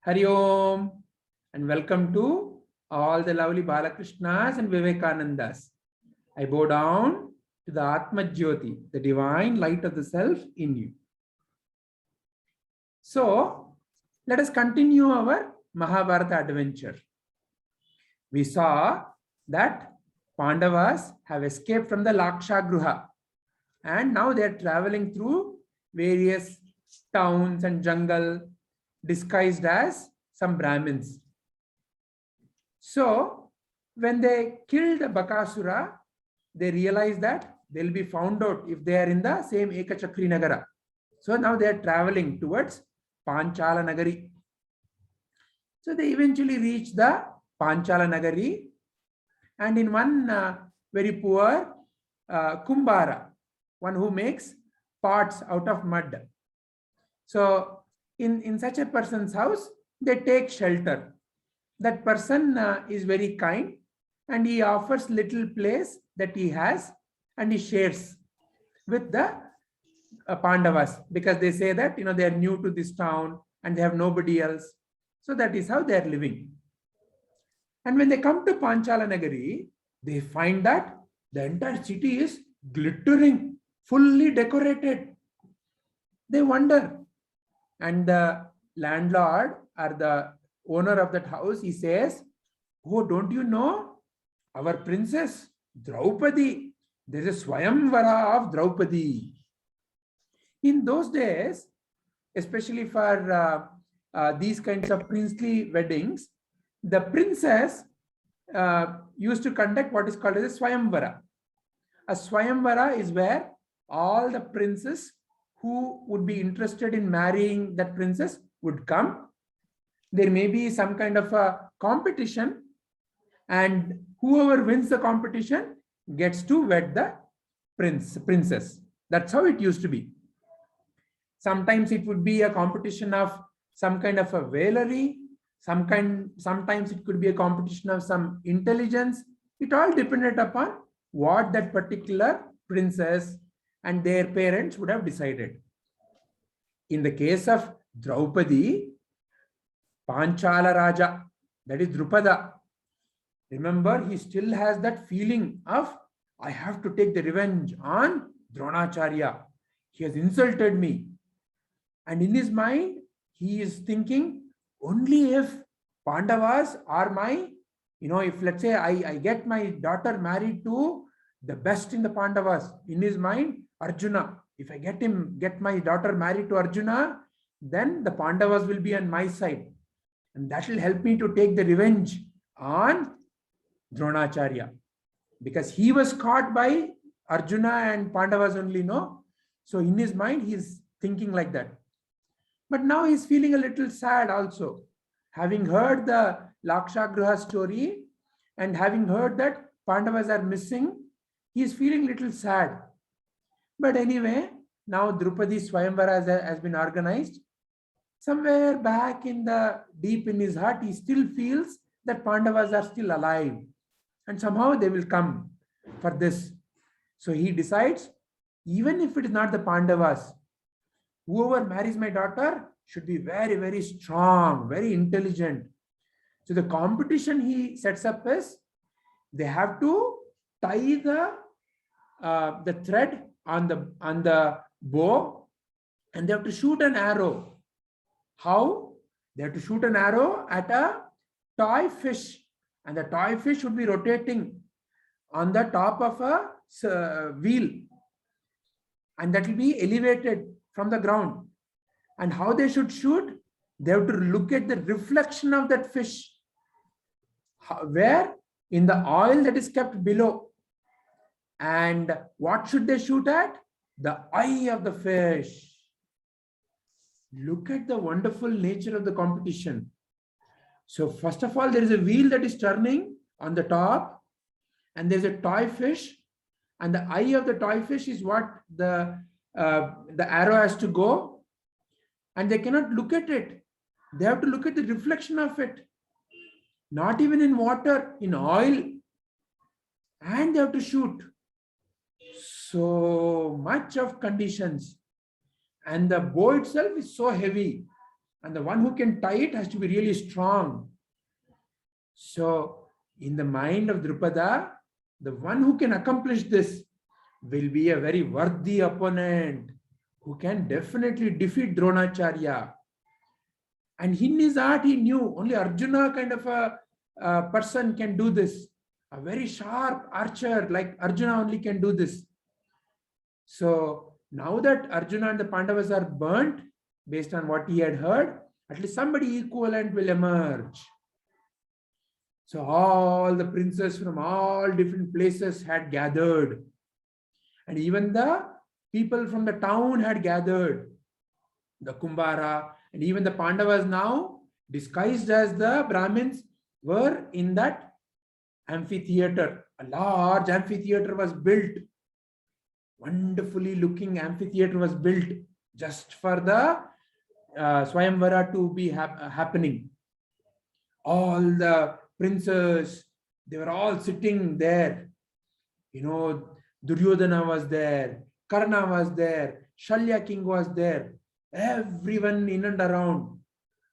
Hari Om and welcome to all the lovely Balakrishnas and Vivekanandas. I bow down to the Atma Jyoti, the divine light of the self in you. So, let us continue our Mahabharata adventure. We saw that Pandavas have escaped from the Lakshagruha and now they are traveling through various towns and jungle disguised as some Brahmins. So, when they killed Bakasura, they realized that they'll be found out if they are in the same Ekachakri Nagara. So now they are traveling towards Panchala Nagari. So they eventually reach the Panchala Nagari, and in one very poor Kumbara, one who makes pots out of mud. So in such a person's house, they take shelter. That person is very kind and he offers little place that he has and he shares with the Pandavas, because they say that they are new to this town and they have nobody else. So that is how they are living. And when they come to Panchala Nagari, they find that the entire city is glittering, fully decorated. They wonder. And the landlord or the owner of that house, he says, "Oh, don't you know our princess Draupadi? There is a Swayamvara of Draupadi." In those days, especially for these kinds of princely weddings, the princess used to conduct what is called as a Swayamvara. A Swayamvara is where all the princes who would be interested in marrying that princess would come. There may be some kind of a competition, and whoever wins the competition gets to wed the princess. That's how it used to be. Sometimes it would be a competition of some kind of a valor, sometimes it could be a competition of some intelligence. It all depended upon what that particular princess and their parents would have decided. In the case of Draupadi, Panchala Raja, that is Drupada, remember, he still has that feeling of, I have to take the revenge on Dronacharya. He has insulted me. And in his mind, he is thinking, only if Pandavas are my, if let's say I get my daughter married to the best in the Pandavas, in his mind, Arjuna. If I get my daughter married to Arjuna, then the Pandavas will be on my side. And that will help me to take the revenge on Dronacharya. Because he was caught by Arjuna and Pandavas only, no? So in his mind, he is thinking like that. But now he's feeling a little sad also. Having heard the Lakshagruha story and having heard that Pandavas are missing, he is feeling a little sad. But anyway, now Draupadi Swayamvara has been organized. Somewhere back in the deep in his heart, he still feels that Pandavas are still alive. And somehow they will come for this. So he decides, even if it is not the Pandavas, whoever marries my daughter should be very, very strong, very intelligent. So the competition he sets up is, they have to tie the thread on the bow, and they have to shoot an arrow. How? They have to shoot an arrow at a toy fish, and the toy fish should be rotating on the top of a wheel, and that will be elevated from the ground. And how they should shoot? They have to look at the reflection of that fish. Where? In the oil that is kept below. And what should they shoot at? The eye of the fish. Look at the wonderful nature of the competition. So first of all, there is a wheel that is turning on the top, and there's a toy fish, and the eye of the toy fish is what the arrow has to go, and they cannot look at it. They have to look at the reflection of it. Not even in water, in oil. And they have to shoot. So much of conditions. And the bow itself is so heavy. And the one who can tie it has to be really strong. So in the mind of Drupada, the one who can accomplish this will be a very worthy opponent who can definitely defeat Dronacharya. And in his heart, he knew only Arjuna kind of a person can do this. A very sharp archer like Arjuna only can do this. So now that Arjuna and the Pandavas are burnt, based on what he had heard, at least somebody equivalent will emerge. So all the princes from all different places had gathered. And even the people from the town had gathered. The Kumbara and even the Pandavas now, disguised as the Brahmins, were in that amphitheater. A large amphitheater was built. Wonderfully looking amphitheater was built just for the Swayamvara to be happening. All the princes, they were all sitting there. Duryodhana was there, Karna was there, Shalya king was there, everyone in and around.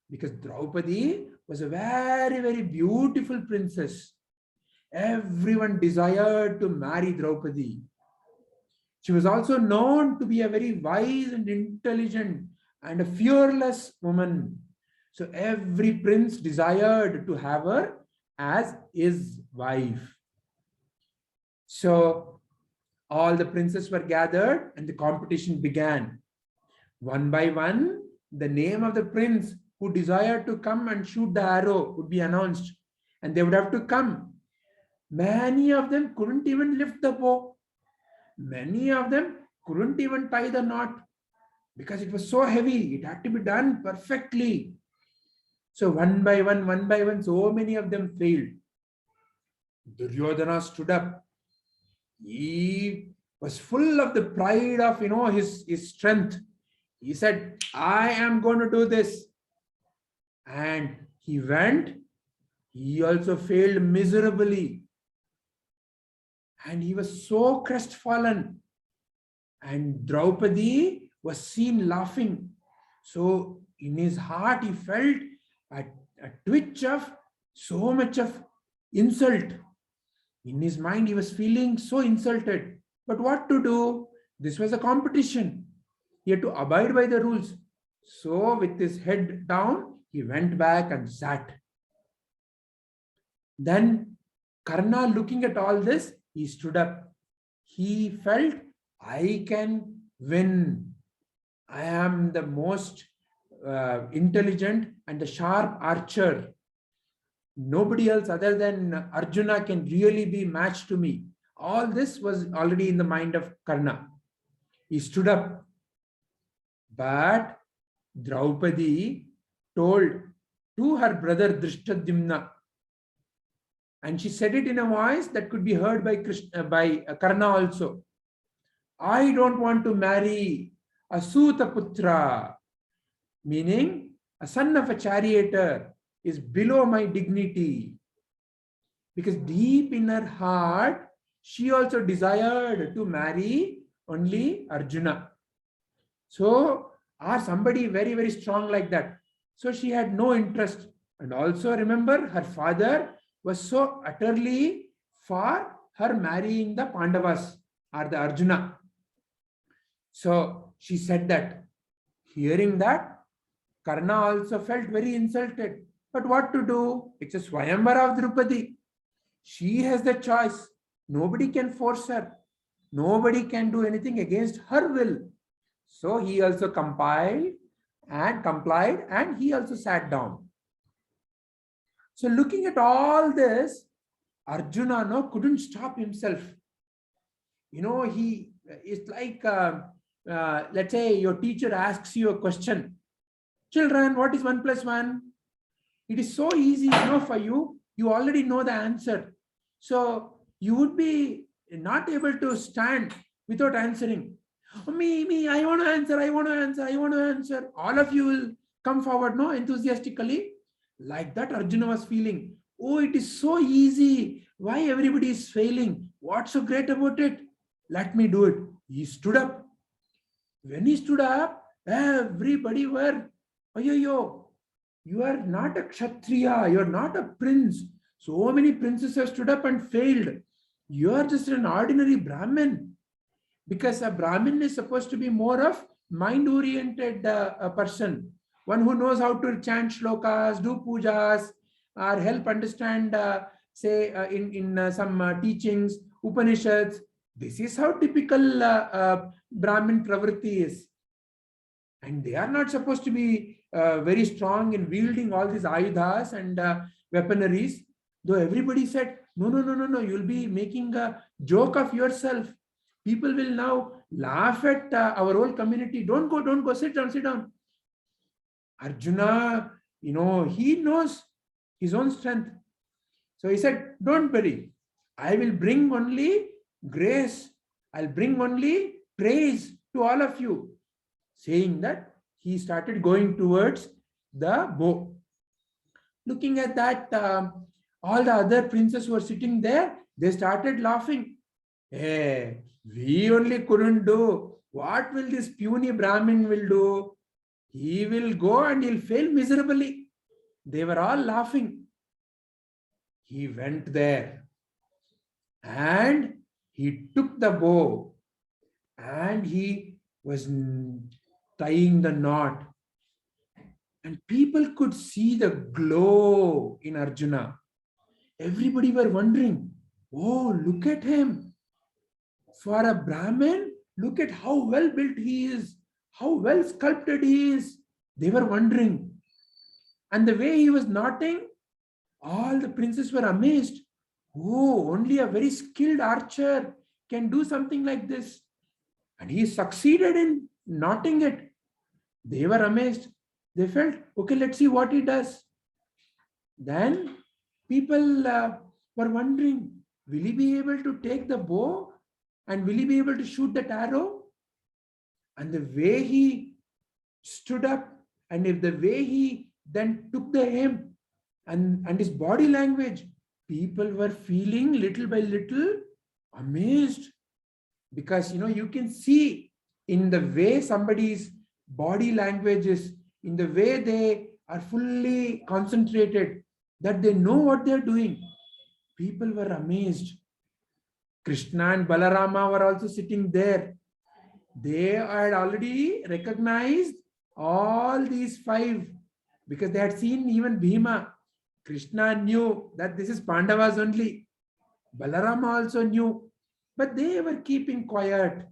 Because Draupadi was a very, very beautiful princess. Everyone desired to marry Draupadi. She was also known to be a very wise and intelligent and a fearless woman. So every prince desired to have her as his wife. So all the princes were gathered and the competition began. One by one, the name of the prince who desired to come and shoot the arrow would be announced, and they would have to come. Many of them couldn't even lift the bow. Many of them couldn't even tie the knot because it was so heavy. It had to be done perfectly. So one by one, so many of them failed. Duryodhana stood up. He was full of the pride of his strength. He said, I am going to do this. And he went. He also failed miserably. And he was so crestfallen. And Draupadi was seen laughing. So in his heart, he felt a twitch of so much of insult. In his mind, he was feeling so insulted. But what to do? This was a competition. He had to abide by the rules. So with his head down, he went back and sat. Then Karna, looking at all this, he stood up. He felt, I can win. I am the most intelligent and the sharp archer. Nobody else other than Arjuna can really be matched to me. All this was already in the mind of Karna. He stood up. But Draupadi told to her brother Drishtadyumna, and she said it in a voice that could be heard by Karna also. I don't want to marry a Sutaputra, meaning a son of a charioteer is below my dignity. Because deep in her heart, she also desired to marry only Arjuna. So, or somebody very, very strong like that. So she had no interest. And also remember, her father was so utterly for her marrying the Pandavas or the Arjuna. So she said that. Hearing that, Karna also felt very insulted. But what to do? It's a Swayamvara of Draupadi. She has the choice. Nobody can force her. Nobody can do anything against her will. So he also complied and he also sat down. So looking at all this, Arjuna couldn't stop himself. He is like, let's say your teacher asks you a question. Children, what is 1 + 1? It is so easy, for you. You already know the answer. So you would be not able to stand without answering. Me, I want to answer. All of you will come forward, enthusiastically. Like that, Arjuna was feeling. Oh, it is so easy. Why everybody is failing? What's so great about it? Let me do it. He stood up. When he stood up, everybody was Ayoyo, you are not a Kshatriya, you are not a prince. So many princes have stood up and failed. You are just an ordinary Brahmin. Because a Brahmin is supposed to be more of mind-oriented person, one who knows how to chant shlokas, do pujas, or help understand, say, in some teachings, Upanishads. This is how typical Brahmin pravritti is. And they are not supposed to be very strong in wielding all these ayudhas and weaponaries. Though everybody said, no, no, no, no, no, you'll be making a joke of yourself. People will now laugh at our whole community. Don't go, sit down, sit down. Arjuna, he knows his own strength. So he said, don't worry. I will bring only grace. I'll bring only praise to all of you. Saying that, he started going towards the bow. Looking at that, all the other princes who were sitting there, they started laughing. Hey, we only couldn't do. What will this puny Brahmin will do? He will go and he'll fail miserably. They were all laughing. He went there and he took the bow and he was tying the knot. And people could see the glow in Arjuna. Everybody were wondering, oh, look at him. For a Brahmin, look at how well built he is, how well sculpted he is. They were wondering. And the way he was knotting, all the princes were amazed. Oh, only a very skilled archer can do something like this. And he succeeded in knotting it. They were amazed. They felt, okay, let's see what he does. Then people were wondering, will he be able to take the bow and will he be able to shoot that arrow? And the way he stood up and if the way he then took the aim and his body language, people were feeling little by little amazed. Because, you can see in the way somebody's body language is, in the way they are fully concentrated, that they know what they're doing. People were amazed. Krishna and Balarama were also sitting there. They had already recognized all these five because they had seen even Bhima. Krishna knew that this is Pandavas only. Balarama also knew, but they were keeping quiet.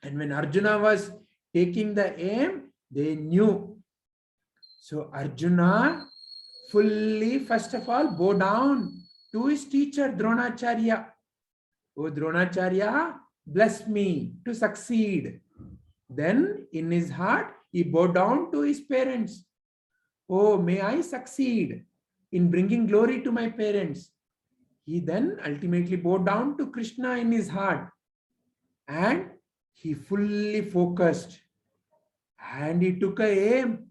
And when Arjuna was taking the aim, they knew. So Arjuna fully, first of all, bow down to his teacher Dronacharya. Oh Dronacharya, bless me to succeed. Then in his heart, he bowed down to his parents. Oh, may I succeed in bringing glory to my parents. He then ultimately bowed down to Krishna in his heart. And he fully focused. And he took a aim.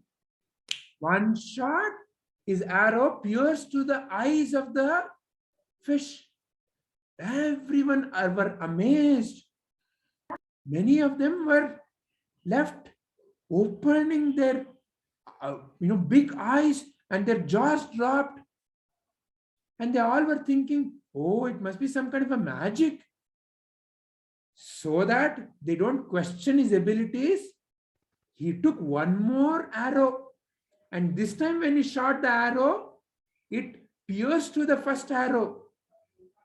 One shot, his arrow pierced to the eyes of the fish. Everyone were amazed. Many of them were left opening their big eyes and their jaws dropped. And they all were thinking, oh, it must be some kind of a magic. So that they don't question his abilities, he took one more arrow. And this time when he shot the arrow, it pierced to the first arrow.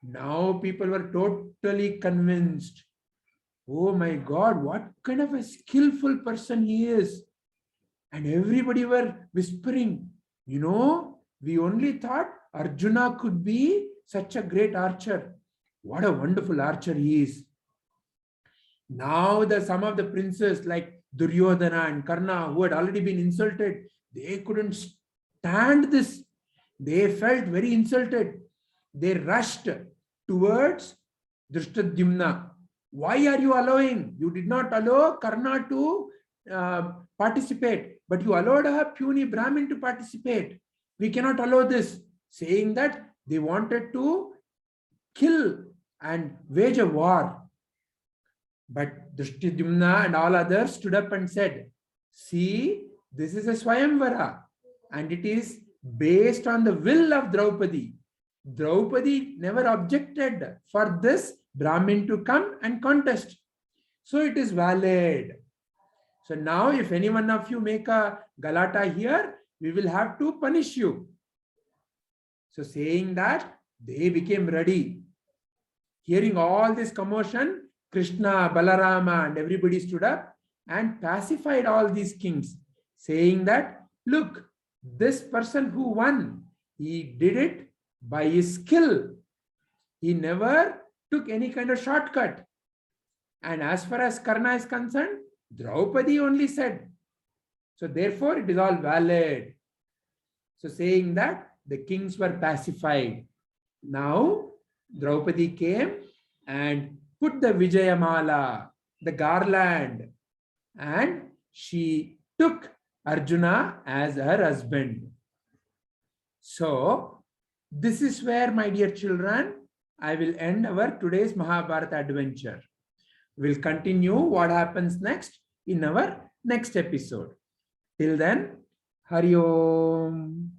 Now people were totally convinced. Oh my God, what kind of a skillful person he is. And everybody were whispering, we only thought Arjuna could be such a great archer. What a wonderful archer he is. Now some of the princes like Duryodhana and Karna, who had already been insulted, they couldn't stand this. They felt very insulted. They rushed towards Drishtadyumna. Why are you allowing? You did not allow Karna to participate, but you allowed a puny Brahmin to participate. We cannot allow this. Saying that they wanted to kill and wage a war. But Drishtadyumna and all others stood up and said, see, This is a Swayamvara, and it is based on the will of Draupadi. Draupadi never objected for this Brahmin to come and contest. So it is valid. So now if any one of you make a Galata here, we will have to punish you. So saying that, they became ready. Hearing all this commotion, Krishna, Balarama and everybody stood up and pacified all these kings, saying that, look, this person who won, he did it by his skill. He never took any kind of shortcut. And as far as Karna is concerned, Draupadi only said. So therefore, it is all valid. So saying that, the kings were pacified. Now, Draupadi came and put the Vijayamala, the garland, and she took Arjuna as her husband. So, this is where, my dear children, I will end our today's Mahabharata adventure. We'll continue what happens next in our next episode. Till then, Hari Om.